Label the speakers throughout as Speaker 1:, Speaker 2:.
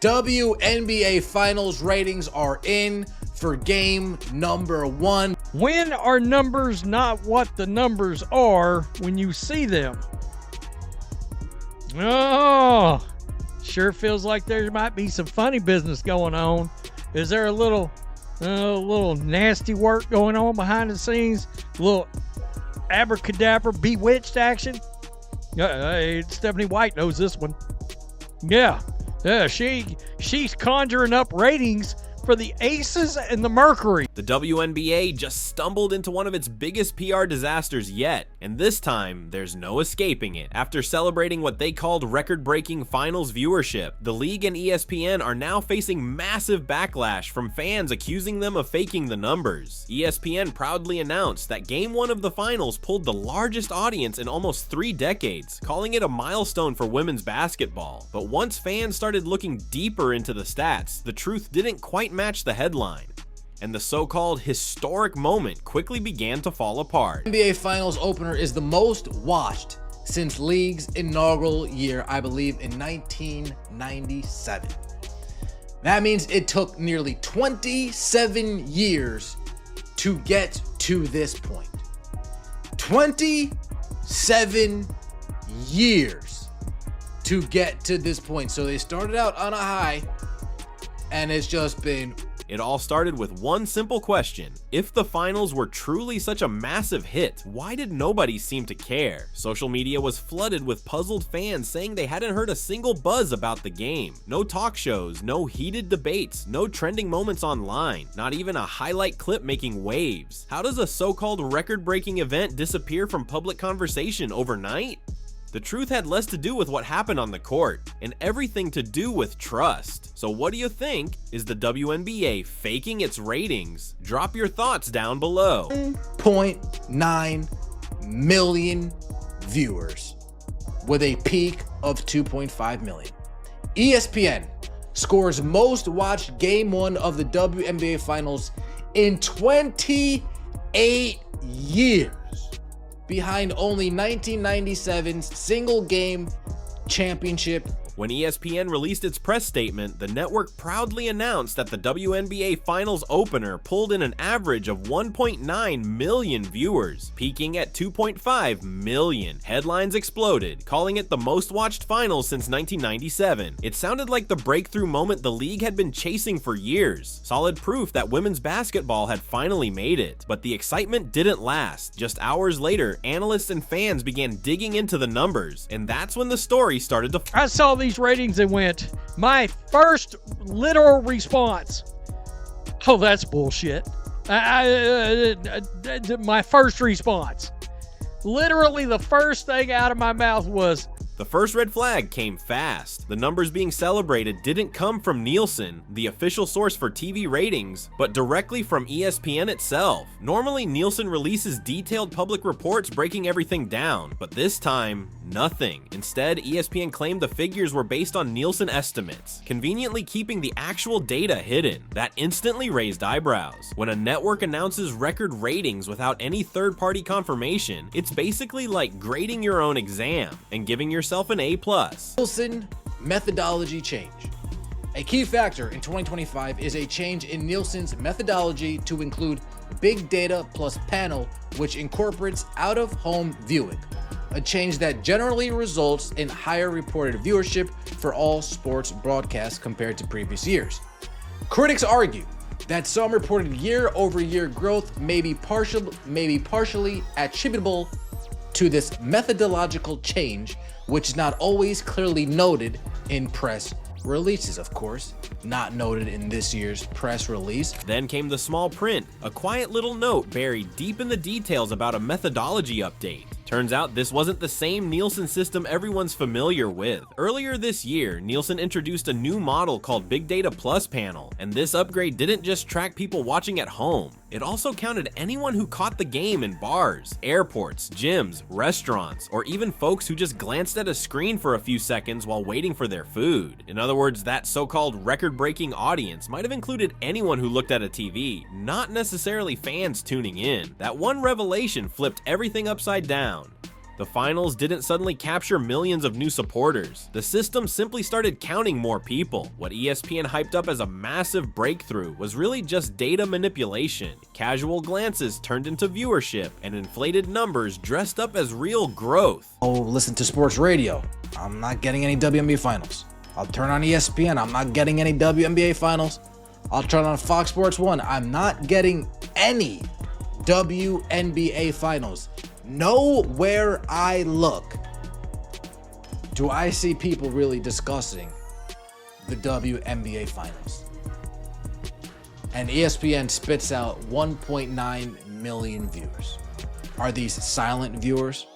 Speaker 1: WNBA Finals ratings are in for game number 1.
Speaker 2: When are numbers not what the numbers are when you see them? Oh, sure feels like there might be some funny business going on. Is there a little nasty work going on behind the scenes? A little abracadabra bewitched action? Stephanie White knows this one. Yeah, she's conjuring up ratings for the Aces and the Mercury.
Speaker 3: The WNBA just stumbled into one of its biggest PR disasters yet, and this time, there's no escaping it. After celebrating what they called record-breaking finals viewership, the league and ESPN are now facing massive backlash from fans accusing them of faking the numbers. ESPN proudly announced that Game 1 of the finals pulled the largest audience in almost 3 decades, calling it a milestone for women's basketball. But once fans started looking deeper into the stats, the truth didn't quite match the headline, and the so-called historic moment quickly began to fall apart.
Speaker 1: NBA Finals opener is the most watched since league's inaugural year, I believe in 1997. That means it took nearly 27 years to get to this point. 27 years to get to this point. So they started out on a high, and it's just been...
Speaker 3: It all started with one simple question. If the finals were truly such a massive hit, why did nobody seem to care? Social media was flooded with puzzled fans saying they hadn't heard a single buzz about the game. No talk shows, no heated debates, no trending moments online, not even a highlight clip making waves. How does a so-called record-breaking event disappear from public conversation overnight? The truth had less to do with what happened on the court, and everything to do with trust. So what do you think? Is the WNBA faking its ratings? Drop your thoughts down below.
Speaker 1: 1.9 million viewers with a peak of 2.5 million. ESPN scores most watched Game 1 of the WNBA Finals in 28 years, behind only 1997's single game championship.
Speaker 3: When ESPN released its press statement, the network proudly announced that the WNBA Finals opener pulled in an average of 1.9 million viewers, peaking at 2.5 million. Headlines exploded, calling it the most watched finals since 1997. It sounded like the breakthrough moment the league had been chasing for years, solid proof that women's basketball had finally made it. But the excitement didn't last. Just hours later, analysts and fans began digging into the numbers, and that's when the story started to...
Speaker 2: I saw these ratings and went, my first literal response, oh, that's bullshit. My first response, literally the first thing out of my mouth was,
Speaker 3: the first red flag came fast. The numbers being celebrated didn't come from Nielsen, the official source for TV ratings, but directly from ESPN itself. Normally, Nielsen releases detailed public reports breaking everything down, but this time, nothing. Instead, ESPN claimed the figures were based on Nielsen estimates, conveniently keeping the actual data hidden. That instantly raised eyebrows. When a network announces record ratings without any third-party confirmation, it's basically like grading your own exam and giving yourself an A+.
Speaker 1: Nielsen methodology change. A key factor in 2025 is a change in Nielsen's methodology to include big data plus panel, which incorporates out-of-home viewing, a change that generally results in higher reported viewership for all sports broadcasts compared to previous years. Critics argue that some reported year-over-year growth may be partially attributable to this methodological change, which is not always clearly noted in press releases. Of course, not noted in this year's press release.
Speaker 3: Then came the small print, a quiet little note buried deep in the details about a methodology update. Turns out this wasn't the same Nielsen system everyone's familiar with. Earlier this year, Nielsen introduced a new model called Big Data Plus Panel, and this upgrade didn't just track people watching at home. It also counted anyone who caught the game in bars, airports, gyms, restaurants, or even folks who just glanced at a screen for a few seconds while waiting for their food. In other words, that so-called record-breaking audience might have included anyone who looked at a TV, not necessarily fans tuning in. That one revelation flipped everything upside down. The finals didn't suddenly capture millions of new supporters. The system simply started counting more people. What ESPN hyped up as a massive breakthrough was really just data manipulation. Casual glances turned into viewership, and inflated numbers dressed up as real growth.
Speaker 1: Oh, listen to sports radio. I'm not getting any WNBA finals. I'll turn on ESPN. I'm not getting any WNBA finals. I'll turn on Fox Sports 1. I'm not getting any WNBA finals. Nowhere I look do I see people really discussing the WNBA finals. And ESPN spits out 1.9 million viewers. Are these silent viewers?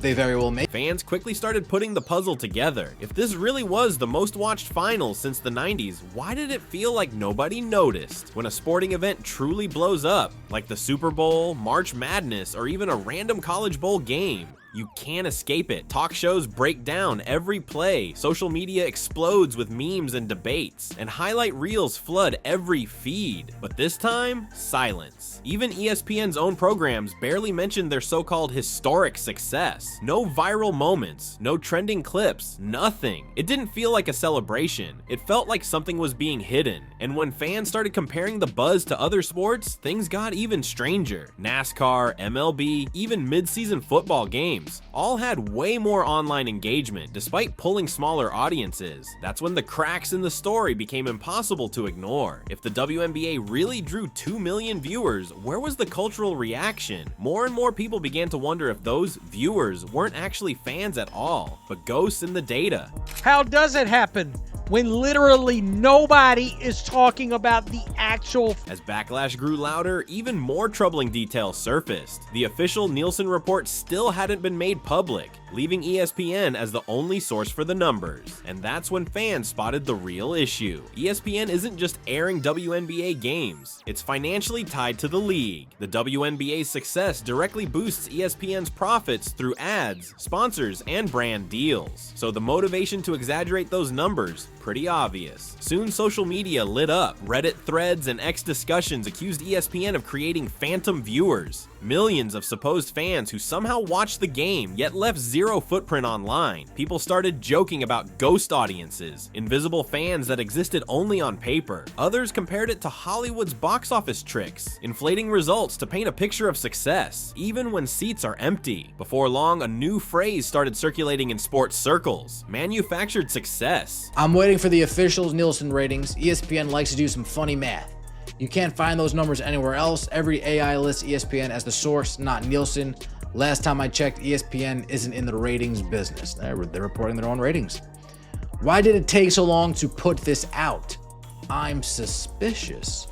Speaker 1: They very well may.
Speaker 3: Fans quickly started putting the puzzle together. If this really was the most watched finals since the 90s, why did it feel like nobody noticed? When a sporting event truly blows up, like the Super Bowl, March Madness, or even a random college bowl game, you can't escape it. Talk shows break down every play, social media explodes with memes and debates, and highlight reels flood every feed. But this time, silence. Even ESPN's own programs barely mentioned their so-called historic success. No viral moments, no trending clips, nothing. It didn't feel like a celebration. It felt like something was being hidden. And when fans started comparing the buzz to other sports, things got even stranger. NASCAR, MLB, even mid-season football games all had way more online engagement despite pulling smaller audiences. That's when the cracks in the story became impossible to ignore. If the WNBA really drew 2 million viewers, where was the cultural reaction? More and more people began to wonder if those viewers weren't actually fans at all, but ghosts in the data.
Speaker 2: How does it happen when literally nobody is talking about the actual?
Speaker 3: As backlash grew louder, even more troubling details surfaced. The official Nielsen report still hadn't been made public, leaving ESPN as the only source for the numbers. And that's when fans spotted the real issue. ESPN isn't just airing WNBA games, it's financially tied to the league. The WNBA's success directly boosts ESPN's profits through ads, sponsors, and brand deals. So the motivation to exaggerate those numbers, pretty obvious. Soon social media lit up. Reddit threads and X discussions accused ESPN of creating phantom viewers. Millions of supposed fans who somehow watched the game yet left zero footprint online. People started joking about ghost audiences, invisible fans that existed only on paper. Others compared it to Hollywood's box office tricks, inflating results to paint a picture of success, even when seats are empty. Before long, a new phrase started circulating in sports circles: manufactured success.
Speaker 1: I'm waiting for the official Nielsen ratings. ESPN likes to do some funny math. You can't find those numbers anywhere else. Every AI lists ESPN as the source, not Nielsen. Last time I checked, ESPN isn't in the ratings business. They're reporting their own ratings. Why did it take so long to put this out? I'm suspicious.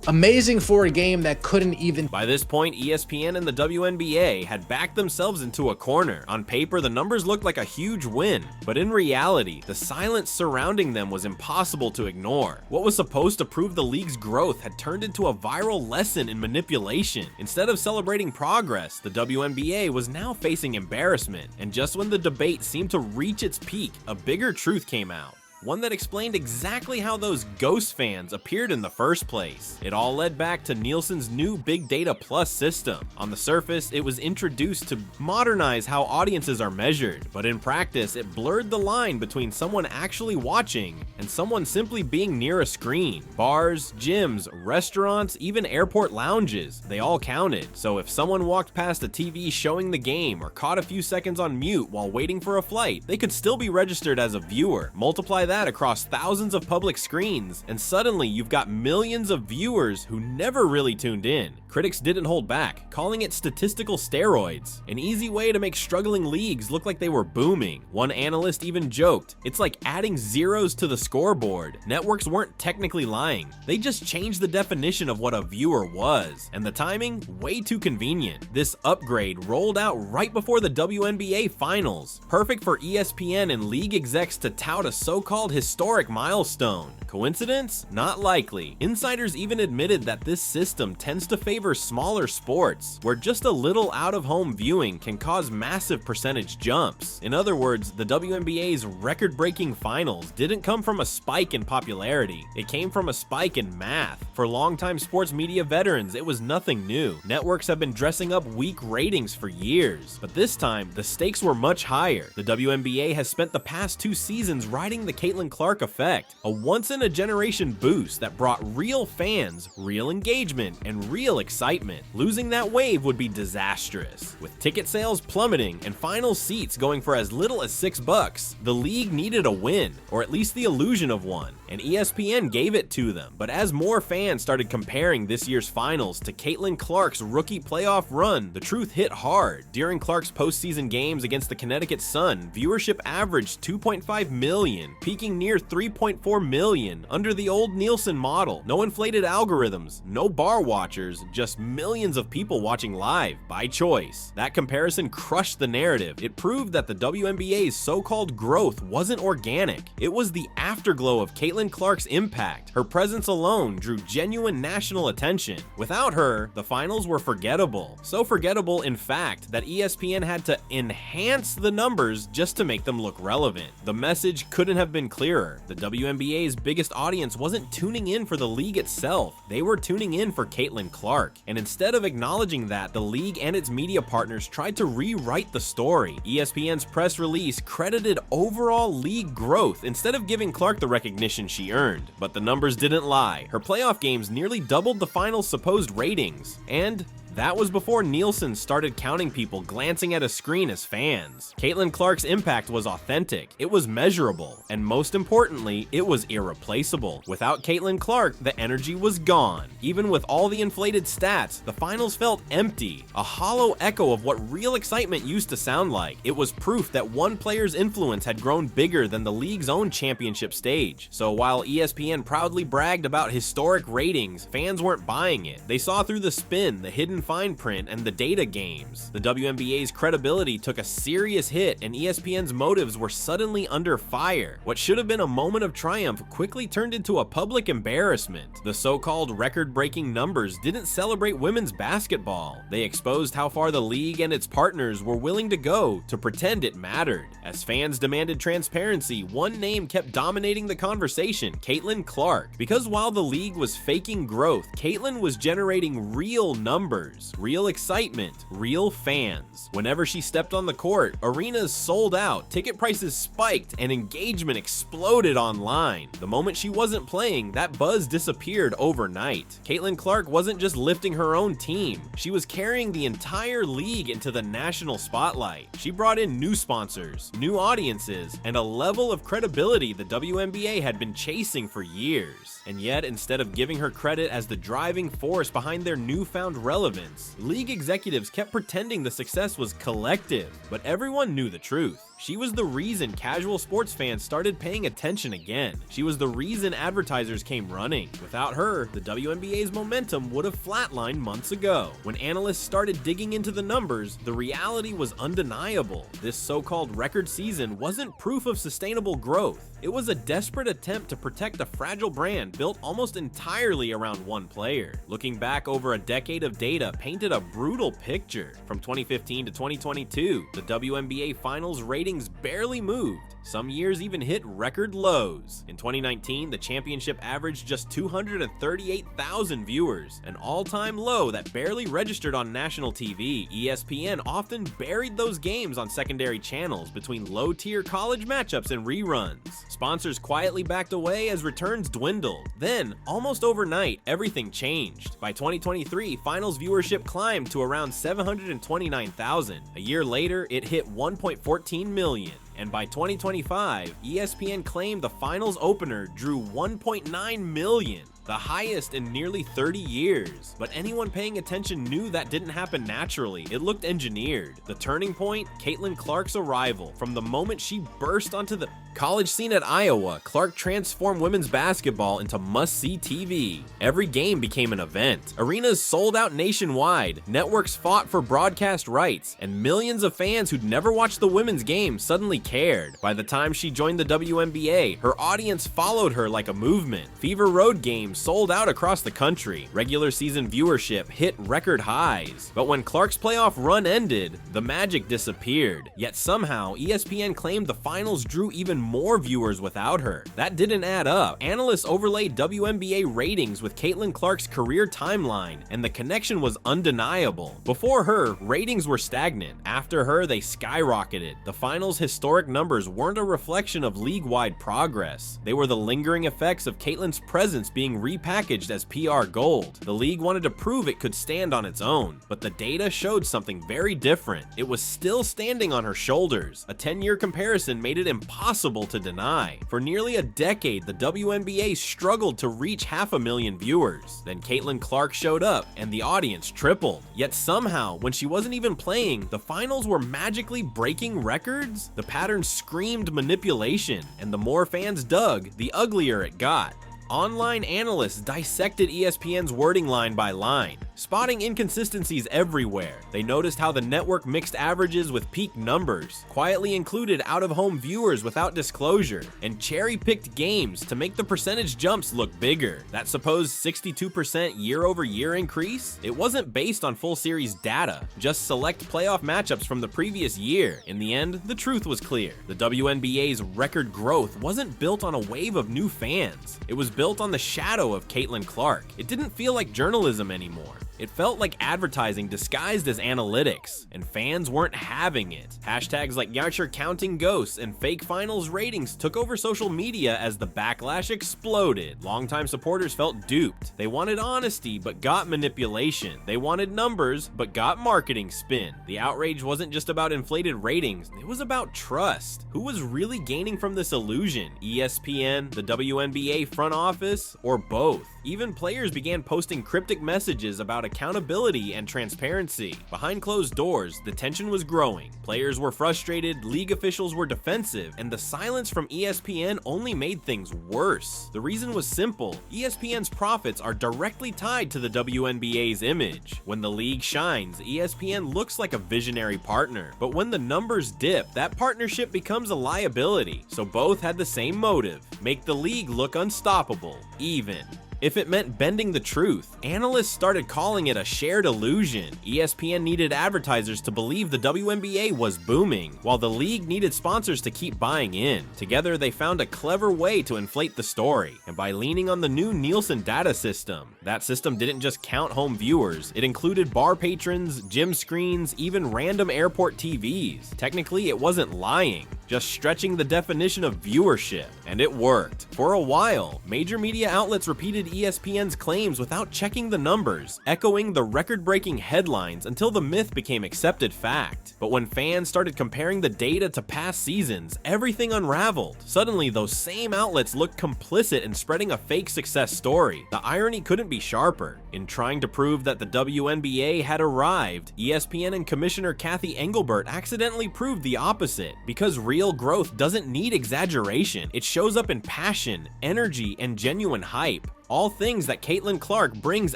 Speaker 1: Amazing for a game that couldn't even.
Speaker 3: By this point, ESPN and the WNBA had backed themselves into a corner. On paper, the numbers looked like a huge win, but in reality, the silence surrounding them was impossible to ignore. What was supposed to prove the league's growth had turned into a viral lesson in manipulation. Instead of celebrating progress, the WNBA was now facing embarrassment. And just when the debate seemed to reach its peak, a bigger truth came out. One that explained exactly how those ghost fans appeared in the first place. It all led back to Nielsen's new Big Data Plus system. On the surface, it was introduced to modernize how audiences are measured, but in practice, it blurred the line between someone actually watching and someone simply being near a screen. Bars, gyms, restaurants, even airport lounges, they all counted. So if someone walked past a TV showing the game or caught a few seconds on mute while waiting for a flight, they could still be registered as a viewer. Multiply that across thousands of public screens, and suddenly you've got millions of viewers who never really tuned in. Critics didn't hold back, calling it statistical steroids, an easy way to make struggling leagues look like they were booming. One analyst even joked, "It's like adding zeros to the scoreboard." Networks weren't technically lying, they just changed the definition of what a viewer was, and the timing, way too convenient. This upgrade rolled out right before the WNBA finals, perfect for ESPN and league execs to tout a so-called so-called historic milestone. Coincidence? Not likely. Insiders even admitted that this system tends to favor smaller sports, where just a little out-of-home viewing can cause massive percentage jumps. In other words, the WNBA's record-breaking finals didn't come from a spike in popularity. It came from a spike in math. For longtime sports media veterans, it was nothing new. Networks have been dressing up weak ratings for years, but this time, the stakes were much higher. The WNBA has spent the past 2 seasons riding the Caitlin Clark effect, a once-in-a-generation boost that brought real fans, real engagement, and real excitement. Losing that wave would be disastrous. With ticket sales plummeting and final seats going for as little as $6, the league needed a win, or at least the illusion of one, and ESPN gave it to them. But as more fans started comparing this year's finals to Caitlin Clark's rookie playoff run, the truth hit hard. During Clark's postseason games against the Connecticut Sun, viewership averaged 2.5 million, peaking near 3.4 million under the old Nielsen model. No inflated algorithms, no bar watchers, just millions of people watching live by choice. That comparison crushed the narrative. It proved that the WNBA's so-called growth wasn't organic. It was the afterglow of Caitlin Clark's impact. Her presence alone drew genuine national attention. Without her, the finals were forgettable. So forgettable, in fact, that ESPN had to enhance the numbers just to make them look relevant. The message couldn't have been clearer. The WNBA's biggest audience wasn't tuning in for the league itself. They were tuning in for Caitlin Clark. And instead of acknowledging that, the league and its media partners tried to rewrite the story. ESPN's press release credited overall league growth instead of giving Clark the recognition she earned. But the numbers didn't lie. Her playoff games nearly doubled the final's supposed ratings. And that was before Nielsen started counting people glancing at a screen as fans. Caitlin Clark's impact was authentic, it was measurable, and most importantly, it was irreplaceable. Without Caitlin Clark, the energy was gone. Even with all the inflated stats, the finals felt empty, a hollow echo of what real excitement used to sound like. It was proof that one player's influence had grown bigger than the league's own championship stage. So while ESPN proudly bragged about historic ratings, fans weren't buying it. They saw through the spin, the hidden fine print, and the data games. The WNBA's credibility took a serious hit, and ESPN's motives were suddenly under fire. What should have been a moment of triumph quickly turned into a public embarrassment. The so-called record-breaking numbers didn't celebrate women's basketball. They exposed how far the league and its partners were willing to go to pretend it mattered. As fans demanded transparency, one name kept dominating the conversation: Caitlin Clark. Because while the league was faking growth, Caitlin was generating real numbers. Real excitement, real fans. Whenever she stepped on the court, arenas sold out, ticket prices spiked, and engagement exploded online. The moment she wasn't playing, that buzz disappeared overnight. Caitlin Clark wasn't just lifting her own team, she was carrying the entire league into the national spotlight. She brought in new sponsors, new audiences, and a level of credibility the WNBA had been chasing for years. And yet, instead of giving her credit as the driving force behind their newfound relevance, league executives kept pretending the success was collective. But everyone knew the truth. She was the reason casual sports fans started paying attention again. She was the reason advertisers came running. Without her, the WNBA's momentum would have flatlined months ago. When analysts started digging into the numbers, the reality was undeniable. This so-called record season wasn't proof of sustainable growth. It was a desperate attempt to protect a fragile brand built almost entirely around one player. Looking back over a decade of data painted a brutal picture. From 2015 to 2022, the WNBA Finals ratings barely moved. Some years even hit record lows. In 2019, the championship averaged just 238,000 viewers, an all-time low that barely registered on national TV. ESPN often buried those games on secondary channels between low-tier college matchups and reruns. Sponsors quietly backed away as returns dwindled. Then, almost overnight, everything changed. By 2023, finals viewership climbed to around 729,000. A year later, it hit 1.14 million. And by 2025, ESPN claimed the finals opener drew 1.9 million. the highest in nearly 30 years. But anyone paying attention knew that didn't happen naturally. It looked engineered. The turning point, Caitlin Clark's arrival. From the moment she burst onto the college scene at Iowa, Clark transformed women's basketball into must-see TV. Every game became an event. Arenas sold out nationwide. Networks fought for broadcast rights, and millions of fans who'd never watched the women's game suddenly cared. By the time she joined the WNBA, her audience followed her like a movement. Fever Road games sold out across the country. Regular season viewership hit record highs. But when Clark's playoff run ended, the magic disappeared. Yet somehow, ESPN claimed the finals drew even more viewers without her. That didn't add up. Analysts overlaid WNBA ratings with Caitlin Clark's career timeline, and the connection was undeniable. Before her, ratings were stagnant. After her, they skyrocketed. The finals' historic numbers weren't a reflection of league-wide progress. They were the lingering effects of Caitlin's presence being repackaged as PR gold. The league wanted to prove it could stand on its own, but the data showed something very different. It was still standing on her shoulders. A 10-year comparison made it impossible to deny. For nearly a decade, the WNBA struggled to reach 500,000 viewers. Then Caitlin Clark showed up, and the audience tripled. Yet somehow, when she wasn't even playing, the finals were magically breaking records? The pattern screamed manipulation, and the more fans dug, the uglier it got. Online analysts dissected ESPN's wording line by line, spotting inconsistencies everywhere. They noticed how the network mixed averages with peak numbers, quietly included out-of-home viewers without disclosure, and cherry-picked games to make the percentage jumps look bigger. That supposed 62% year-over-year increase? It wasn't based on full series data, just select playoff matchups from the previous year. In the end, the truth was clear. The WNBA's record growth wasn't built on a wave of new fans. It was built on the shadow of Caitlin Clark. It didn't feel like journalism anymore. It felt like advertising disguised as analytics, and fans weren't having it. Hashtags like You're Counting Ghosts and fake finals ratings took over social media as the backlash exploded. Longtime supporters felt duped. They wanted honesty, but got manipulation. They wanted numbers, but got marketing spin. The outrage wasn't just about inflated ratings, it was about trust. Who was really gaining from this illusion? ESPN, the WNBA front office, or both? Even players began posting cryptic messages about accountability and transparency. Behind closed doors, the tension was growing. Players were frustrated, league officials were defensive, and the silence from ESPN only made things worse. The reason was simple. ESPN's profits are directly tied to the WNBA's image. When the league shines, ESPN looks like a visionary partner. But when the numbers dip, that partnership becomes a liability. So both had the same motive: make the league look unstoppable, even. If it meant bending the truth, analysts started calling it a shared illusion. ESPN needed advertisers to believe the WNBA was booming, while the league needed sponsors to keep buying in. Together, they found a clever way to inflate the story, and by leaning on the new Nielsen data system. That system didn't just count home viewers, it included bar patrons, gym screens, even random airport TVs. Technically, it wasn't lying, just stretching the definition of viewership, and it worked. For a while, major media outlets repeated ESPN's claims without checking the numbers, echoing the record-breaking headlines until the myth became accepted fact. But when fans started comparing the data to past seasons, everything unraveled. Suddenly, those same outlets looked complicit in spreading a fake success story. The irony couldn't be sharper. In trying to prove that the WNBA had arrived, ESPN and Commissioner Kathy Engelbert accidentally proved the opposite. Because real growth doesn't need exaggeration, it shows up in passion, energy, and genuine hype. All things that Caitlin Clark brings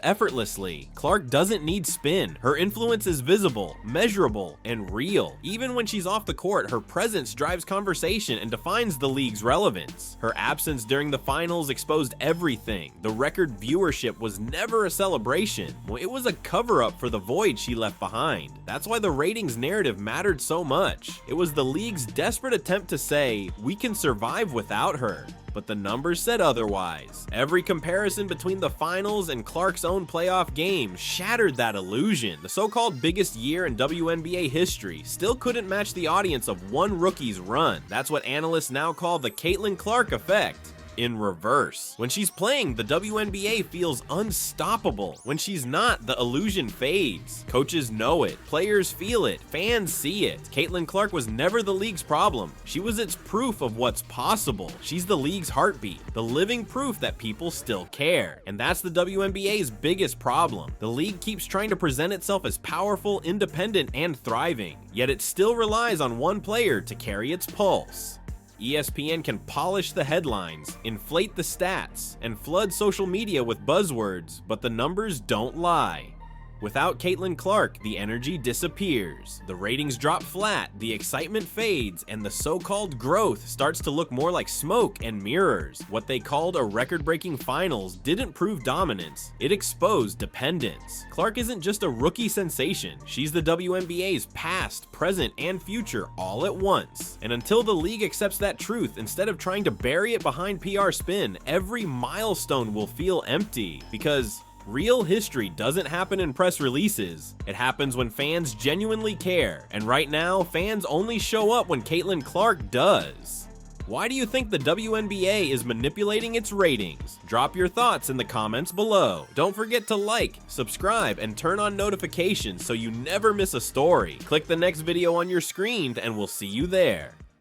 Speaker 3: effortlessly. Clark doesn't need spin. Her influence is visible, measurable, and real. Even when she's off the court, her presence drives conversation and defines the league's relevance. Her absence during the finals exposed everything. The record viewership was never a celebration. It was a cover-up for the void she left behind. That's why the ratings narrative mattered so much. It was the league's desperate attempt to say, we can survive without her. But the numbers said otherwise. Every comparison between the finals and Clark's own playoff game shattered that illusion. The so-called biggest year in WNBA history still couldn't match the audience of one rookie's run. That's what analysts now call the Caitlin Clark effect. in reverse. When she's playing, the WNBA feels unstoppable. When she's not, the illusion fades. Coaches know it, players feel it, fans see it. Caitlin Clark was never the league's problem. She was its proof of what's possible. She's the league's heartbeat, the living proof that people still care. And that's the WNBA's biggest problem. The league keeps trying to present itself as powerful, independent, and thriving, yet it still relies on one player to carry its pulse. ESPN can polish the headlines, inflate the stats, and flood social media with buzzwords, but the numbers don't lie. Without Caitlin Clark, the energy disappears, the ratings drop flat, the excitement fades, and the so-called growth starts to look more like smoke and mirrors. What they called a record-breaking finals didn't prove dominance, it exposed dependence. Clark isn't just a rookie sensation, she's the WNBA's past, present, and future all at once. And until the league accepts that truth, instead of trying to bury it behind PR spin, every milestone will feel empty, because real history doesn't happen in press releases. It happens when fans genuinely care, and right now, fans only show up when Caitlin Clark does. Why do you think the WNBA is manipulating its ratings? Drop your thoughts in the comments below. Don't forget to like, subscribe, and turn on notifications so you never miss a story. Click the next video on your screen and we'll see you there.